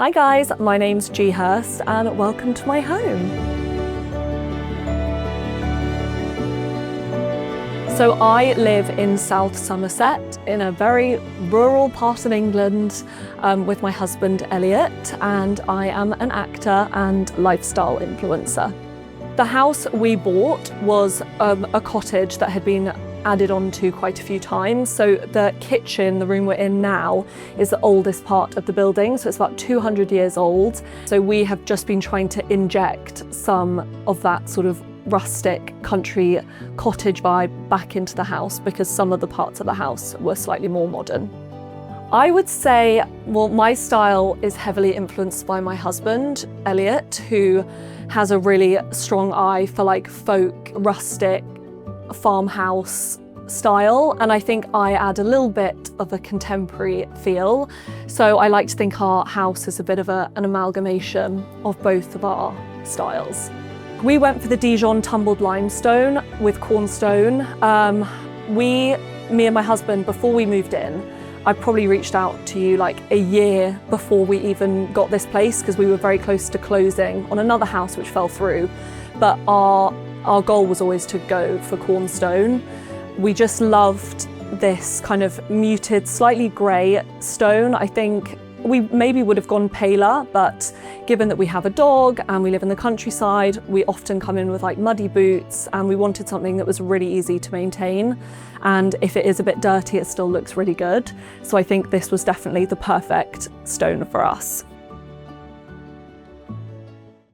Hi guys, my name's Hirst and welcome to my home. So I live in South Somerset in a very rural part of England with my husband Elliot, and I am an actor and lifestyle influencer. The house we bought was a cottage that had been added on to quite a few times. So the kitchen, the room we're in now, is the oldest part of the building. So it's about 200 years old. So we have just been trying to inject some of that sort of rustic country cottage vibe back into the house because some of the parts of the house were slightly more modern. I would say, well, my style is heavily influenced by my husband, Elliot, who has a really strong eye for like folk, rustic, farmhouse style, and I think I add a little bit of a contemporary feel. So I like to think our house is a bit of an amalgamation of both of our styles. We went for the Dijon Tumbled Limestone with Quorn stone. Me and my husband, before we moved in, I probably reached out to you like a year before we even got this place because we were very close to closing on another house which fell through. But our goal was always to go for Quorn stone. We just loved this kind of muted, slightly grey stone. I think we maybe would have gone paler, but given that we have a dog and we live in the countryside, we often come in with like muddy boots, and we wanted something that was really easy to maintain. And if it is a bit dirty, it still looks really good. So I think this was definitely the perfect stone for us.